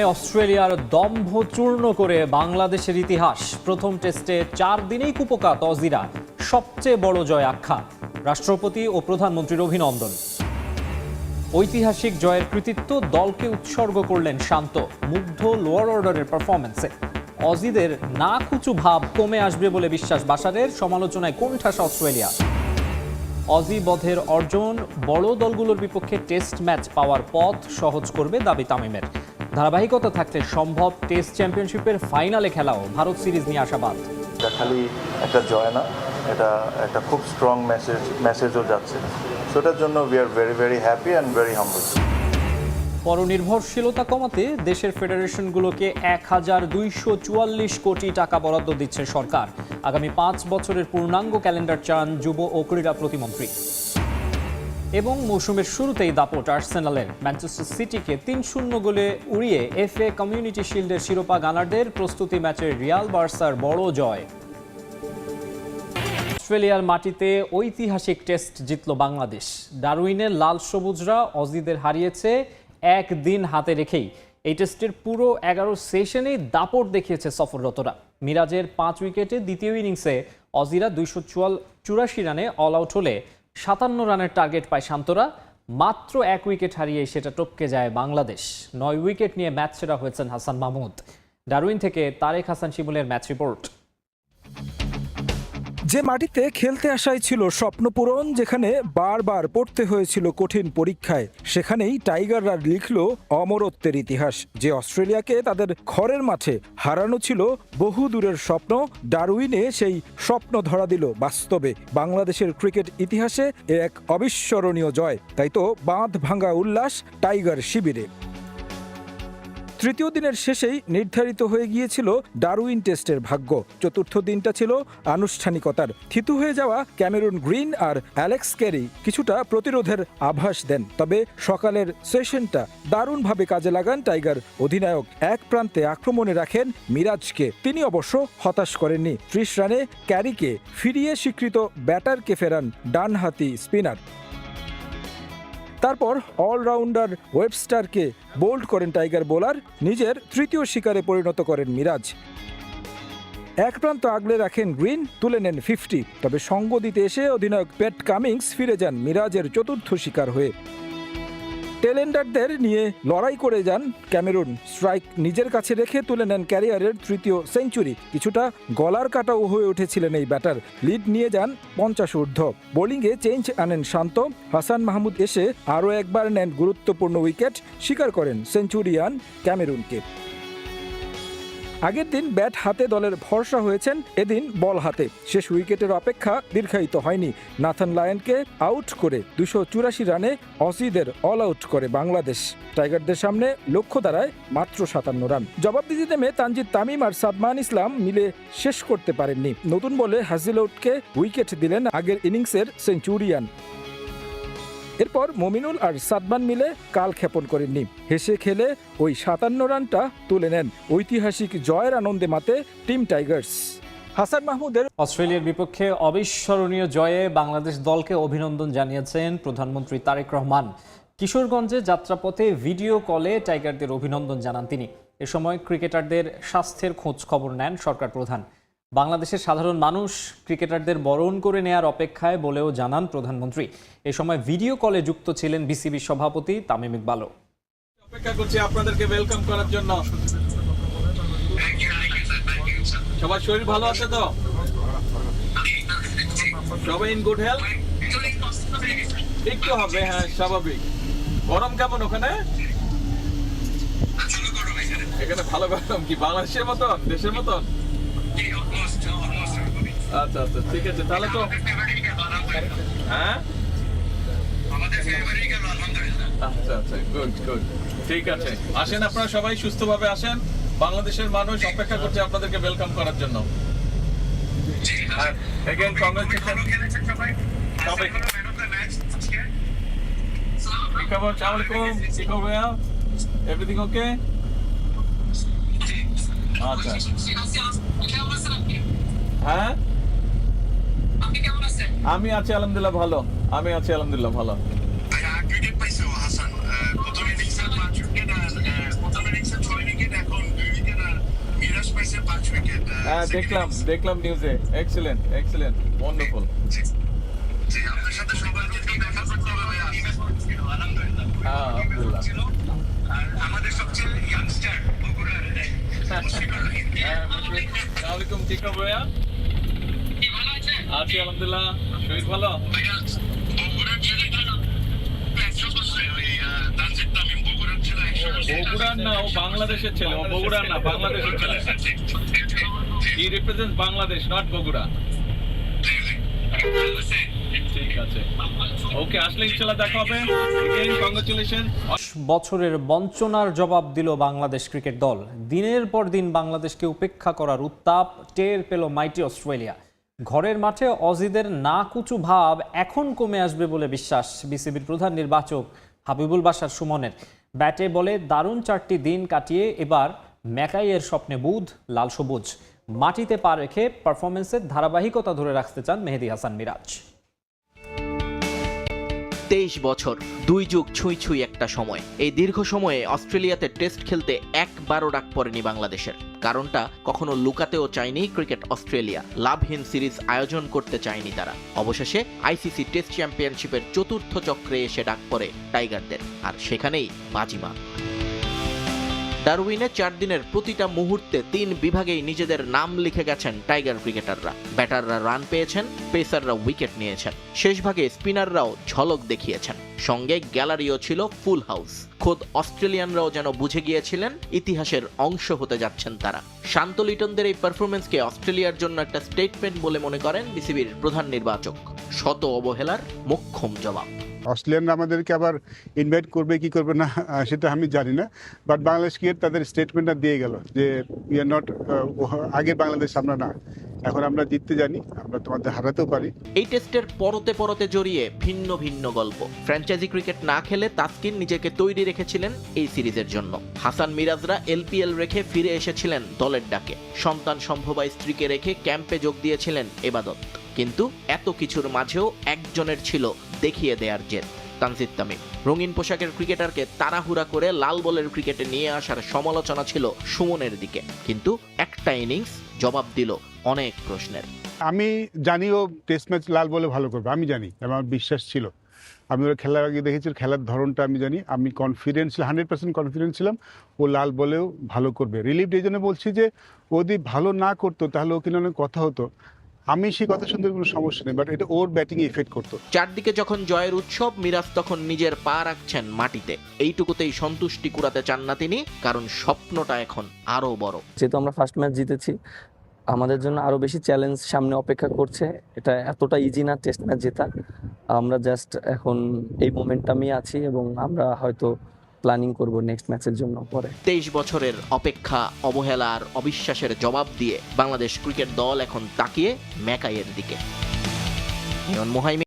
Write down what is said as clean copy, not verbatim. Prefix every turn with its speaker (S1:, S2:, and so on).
S1: অস্ট্রেলিয়ার দম্ভ চূর্ণ করে বাংলাদেশের ইতিহাস। প্রথম টেস্টে 4 দিনেই কুপোকাত অজিরা, সবচেয়ে বড় জয় আখ্যা। রাষ্ট্রপতি ও প্রধানমন্ত্রীর অভিনন্দন। ঐতিহাসিক জয়ের কৃতিত্ব দলকে উৎসর্গ করলেন শান্ত, মুগ্ধ লোয়ার অর্ডারের পারফরমেন্সে। অজিদের না কুচু ভাব কমে আসবে বলে বিশ্বাস বাশারের, সমালোচনায় কোণঠাসা অস্ট্রেলিয়া। অজি বধের অর্জন বড় দলগুলোর বিপক্ষে টেস্ট ম্যাচ পাওয়ার পথ সহজ করবে দাবি তামিমের। ধারাবাহিকতা থাকলে সম্ভব টেস্ট চ্যাম্পিয়নশিপের ফাইনালে খেলাও। ভারত সিরিজ নিয়ে আশাবাদ।
S2: এটা খালি একটা জয় না, এটা একটা খুব স্ট্রং মেসেজও যাচ্ছে। সো এটার জন্য we are very very happy and very humble.
S1: পরনির্ভরশীলতা কমাতে দেশের ফেডারেশনগুলোকে 1244 কোটি টাকা বরাদ্দ দিচ্ছে সরকার। আগামী 5 বছরের পূর্ণাঙ্গ ক্যালেন্ডার চান যুব ও ক্রীড়া প্রতিমন্ত্রী। এবং মৌসুমের শুরুতেই দাপট আর্সেনালের, ম্যানচেস্টার সিটিকে 3-0 গোলে উড়িয়ে এফএ কমিউনিটি শিল্ডের শিরোপা গানারদের প্রস্তুতি ম্যাচে রিয়াল বার্সার বড় জয়। অস্ট্রেলিয়ার মাটিতে ঐতিহাসিক টেস্ট জিতল বাংলাদেশ। ডারউইনের লাল সবুজরা অজিদের হারিয়েছে একদিন হাতে রেখেই। এই টেস্টের পুরো 11 সেশনেই দাপট দেখিয়েছে সফররতরা। মিরাজের 5 উইকেটে দ্বিতীয় ইনিংসে অজিরা 284 রানে অল আউট হলে 57 রানের টার্গেট পায় শান্তরা। মাত্র 1 উইকেট হারিয়ে সেটা টপকে যায় বাংলাদেশ। 9 উইকেট নিয়ে ম্যাচ সেরা হয়েছেন হাসান মাহমুদ। ডারউইন থেকে তারেক হাসান শিমুলের ম্যাচ রিপোর্ট।
S3: যে মাটিতে খেলতে আসাই ছিল স্বপ্নপূরণ, যেখানে বারবার পড়তে হয়েছিল কঠিন পরীক্ষায়, সেখানেই টাইগাররা লিখল অমরত্বের ইতিহাস। যে অস্ট্রেলিয়াকে তাদের ঘরের মাঠে হারানো ছিল বহু দূরের স্বপ্ন, ডারউইনে সেই স্বপ্ন ধরা দিল বাস্তবে। বাংলাদেশের ক্রিকেট ইতিহাসে এ এক অবিস্মরণীয় জয়। তাই তো বাঁধ ভাঙা উল্লাস টাইগার শিবিরে। তৃতীয় দিনের শেষেই নির্ধারিত হয়ে গিয়েছিল ডারউইন টেস্টের ভাগ্য। চতুর্থ দিনটা ছিল আনুষ্ঠানিকতার। থিতু হয়ে যাওয়া ক্যামেরুন গ্রিন আর অ্যালেক্স ক্যারি কিছুটা প্রতিরোধের আভাস দেন, তবে সকালের সেশনটা দারুণভাবে কাজে লাগান টাইগার অধিনায়ক। এক প্রান্তে আক্রমণে রাখেন মিরাজকে, তিনি অবশ্য হতাশ করেননি। 30 রানে ক্যারিকে ফিরিয়ে স্বীকৃত ব্যাটারকে ফেরান ডানহাতি স্পিনার। তারপর অলরাউন্ডার ওয়েবস্টারকে বোল্ড করেন টাইগার বোলার, নিজের তৃতীয় শিকারে পরিণত করেন মিরাজ। এক প্রান্ত আগলে রাখেন গ্রিন, তুলে নেন 50। তবে সঙ্গ দিতে এসে অধিনায়ক প্যাট কামিংস ফিরে যান মিরাজের চতুর্থ শিকার হয়ে। টেলেন্ডারদের নিয়ে লড়াই করে যান ক্যামেরুন। স্ট্রাইক নিজের কাছে রেখে তুলে নেন ক্যারিয়ারের তৃতীয় সেঞ্চুরি। কিছুটা গলার কাটাও হয়ে উঠেছিলেন এই ব্যাটার। লিড নিয়ে যান 50 ঊর্ধ্ব। বোলিংয়ে চেঞ্জ আনেন শান্ত। হাসান মাহমুদ এসে আরও একবার নেন গুরুত্বপূর্ণ উইকেট, স্বীকার করেন সেঞ্চুরিয়ান ক্যামেরুনকে। আগের দিন ব্যাট হাতে দলের ভরসা হয়েছেন, এদিন বল হাতে। শেষ উইকেটের অপেক্ষা দীর্ঘায়িত হয়নি। নাথান লায়নকে আউট করে 284 রানে অজিদের অল আউট করে বাংলাদেশ। টাইগারদের সামনে লক্ষ্য দাঁড়ায় মাত্র 57 রান। জবাবদিহি নেমে তানজিদ তামিম আর সাদমান ইসলাম মিলে শেষ করতে পারেননি। নতুন বলে হাজিলউডকে উইকেট দিলেন আগের ইনিংসের সেঞ্চুরিয়ান। এরপর মমিনুল আর সাদমান মিলে কাল ক্ষেপণ করেননি। হেসে খেলে ওই 57 রানটা তুলে নেন। ঐতিহাসিক জয়ের আনন্দে মাতে টিম টাইগার্স। হাসান মাহমুদের
S1: অস্ট্রেলিয়ার বিপক্ষে অবিস্মরণীয় জয়ে বাংলাদেশ দলকে অভিনন্দন জানিয়েছেন প্রধানমন্ত্রী তারেক রহমান। কিশোরগঞ্জে যাত্রাপথে ভিডিও কলে টাইগারদের অভিনন্দন জানান তিনি। এ সময় ক্রিকেটারদের স্বাস্থ্যের খোঁজ খবর নেন সরকার প্রধান। বাংলাদেশের সাধারণ মানুষ ক্রিকেটারদের বরণ করে নেয়ার অপেক্ষায় বলেও জানান প্রধানমন্ত্রী। এ সময় ভিডিও কলে যুক্ত ছিলেন বিসিবি সভাপতি তামিম ইকবালও।
S4: অপেক্ষা করছি আপনাদেরকে ওয়েলকাম করার জন্য। সবার শরীর ভালো আছে তো? সবাই ইন গুড হেলথ? একটু হবে, হ্যাঁ স্বাভাবিক। গরম কেমন ওখানে? এখানে ভালো গরম। কি বাংলাদেশের মতন, দেশের মতন? আচ্ছা আচ্ছা, ঠিক আছে। তাহলে তো হ্যাঁ, আচ্ছা আচ্ছা, গুড গুড, ঠিক আছে। আসেন আপনারা সবাই সুস্থভাবে আসেন। বাংলাদেশের মানুষ অপেক্ষা করছে আপনাদেরকে ওয়েলকাম করার জন্য। এগেইন কংগ্রেচুলেশন সবাই। কি খবর? আসসালামু আলাইকুম, কি খবর ভাইয়া? Everything okay? আচ্ছা, হ্যাঁ আমি আছি আলহামদুলিল্লাহ ভালো। আমি আছি আলহামদুলিল্লাহ ভালো। ক্রিকেট পাইছো হাসান? প্রথম ইনিংসের 5 উইকেট আর প্রথম ইনিংসের 6 উইকেট হ্যাঁ দেখলাম নিউজে। Excellent wonderful. হ্যাঁ আলহামদুলিল্লাহ।
S5: আমাদের সবচেয়ে ইয়াংস্টার বগুড়ার
S4: হ্যাঁ আসসালামু আলাইকুম, ঠিক আছে ভাইয়া? আছি আলহামদুলিল্লাহ। শহীদ ভালো?
S5: বগুড়ার ছেলেটা 100 বছর ওই তানজিদ তামিম বগুড়ার ছেলে 100 বছর।
S4: বগুড়ার না, ও বাংলাদেশের ছেলে। ও বগুড়ার না, বাংলাদেশের ছেলে। হি রিপ্রেজেন্ট বাংলাদেশ, নট বগুড়া। ঠিক আছে, ওকে, আসলে ইনশাআল্লাহ দেখা হবে। Again congratulation.
S1: বছরের বঞ্চনার জবাব দিল বাংলাদেশ ক্রিকেট দল। দিনের পর দিন বাংলাদেশকে উপেক্ষা করার উত্তাপ টের পেল মাইটি অস্ট্রেলিয়া। ঘরের মাঠে অজিদের না কুচু ভাব এখন কমে আসবে বলে বিশ্বাস বিসিবির প্রধান নির্বাচক হাবিবুল বাশার সুমনের। ব্যাটে বলে দারুণ 4টি দিন কাটিয়ে এবার ম্যাকাইয়ের স্বপ্নে বুধ লাল সবুজ। মাটিতে পা রেখে পারফরমেন্সের ধারাবাহিকতা ধরে রাখতে চান মেহেদী হাসান মিরাজ।
S6: 23 বছর, 2 যুগ ছুঁই ছুঁই একটা সময়। এই দীর্ঘ সময়ে অস্ট্রেলিয়াতে টেস্ট খেলতে একবারও ডাক পড়েনি বাংলাদেশের। কারণটা কখনো লুকাতেও চায়নি ক্রিকেট অস্ট্রেলিয়া। লাভহীন সিরিজ আয়োজন করতে চায়নি তারা। অবশেষে আইসিসি টেস্ট চ্যাম্পিয়নশিপের 4র্থ চক্রে এসে ডাক পড়ে টাইগারদের, আর সেখানেই বাজিমাত। ডারউইনে 4 দিনের প্রতিটা মুহূর্তে 3 বিভাগেই নিজেদের নাম লিখে গেছেন টাইগার ক্রিকেটাররা। ব্যাটাররা রান পেয়েছেন, পেসাররা উইকেট নিয়েছেন, শেষ ভাগে স্পিনাররাও ঝলক দেখিয়েছেন। সঙ্গে গ্যালারিও ছিল ফুল হাউস। খোদ অস্ট্রেলিয়ানরাও যেন বুঝে গিয়েছিলেন ইতিহাসের অংশ হতে যাচ্ছেন তারা। শান্ত লিটনদের এই পারফরমেন্সকে অস্ট্রেলিয়ার জন্য একটা স্টেটমেন্ট বলে মনে করেন বিসিবির প্রধান নির্বাচক। শত অবহেলার মোক্ষম জবাব।
S7: অস্ট্রেলিয়ানরা আমাদেরকে আবার ইনভাইট করবে কি করবে না সেটা আমি জানি না, বাট বাংলাদেশ ক্রিকেট তাদের স্টেটমেন্টটা দিয়ে গেল যে উই আর নট, আগে বাংলাদেশ আমরা না, এখন আমরা জিততে জানি, আমরা তোমাদের হারাতেও পারি।
S6: এই টেস্টের পরতে পরতে জড়িয়ে ভিন্ন ভিন্ন গল্প। ফ্র্যাঞ্চাইজি ক্রিকেট না খেলে তাসকিন নিজেকে তৈরি রেখেছিলেন এই সিরিজের জন্য। হাসান মিরাজরা এলপিএল রেখে ফিরে এসেছিলেন দলের ডাকে। সন্তান সম্ভবা স্ত্রীকে রেখে ক্যাম্পে যোগ দিয়েছিলেন এবাদত। কিন্তু এত কিছুর মাঝেও একজনের ছিল দেখিয়ে দেয়ার জেদ, তানজিদ তামিম। রঙিন পোশাকের ক্রিকেটারকে তাড়াহুড়া করে লাল বলের ক্রিকেটে নিয়ে আসার সমালোচনা ছিল সুমনের দিকে, কিন্তু একটা ইনিংস জবাব দিল অনেক প্রশ্নের।
S7: আমি জানিও টেস্ট ম্যাচ লাল বলে ভালো করবে, আমি জানি, আমার বিশ্বাস ছিল। আমি ওরা খেলার আগে দেখেছি, খেলার ধরনটা আমি জানি, আমি কনফিডেন্স 100% কনফিডেন্স ছিলাম ও লাল বলেও ভালো করবে। রিলিফ এই জন্য বলছি যে ও যদি ভালো না করতো তাহলে ও কিনা অনেক কথা হতো, আমি সেই কথা শুনতে কোনো সমস্যা নেই, বাট এটা ওর ব্যাটিং এফেক্ট করতো।
S6: চারদিকে যখন জয়ের উৎসব, মিরাজ তখন নিজের পা রাখছেন মাটিতে। এইটুকুতেই সন্তুষ্টি কুড়াতে চান না তিনি, কারণ স্বপ্নটা এখন আরো বড়।
S8: যেহেতু আমরা ফার্স্ট ম্যাচ জিতেছি, আমাদের জন্য আরো বেশি চ্যালেঞ্জ সামনে অপেক্ষা করছে। এটা এতটা ইজি না টেস্ট ম্যাচ জেতা। আমরা জাস্ট এখন এই মোমেন্টামই আছি এবং আমরা হয়তো প্ল্যানিং করব নেক্সট ম্যাচের জন্য পরে।
S6: 23 বছরের অপেক্ষা, অবহেলা আর অবিশ্বাসের জবাব দিয়ে বাংলাদেশ ক্রিকেট দল এখন তাকিয়ে ম্যাকাইয়ের দিকে।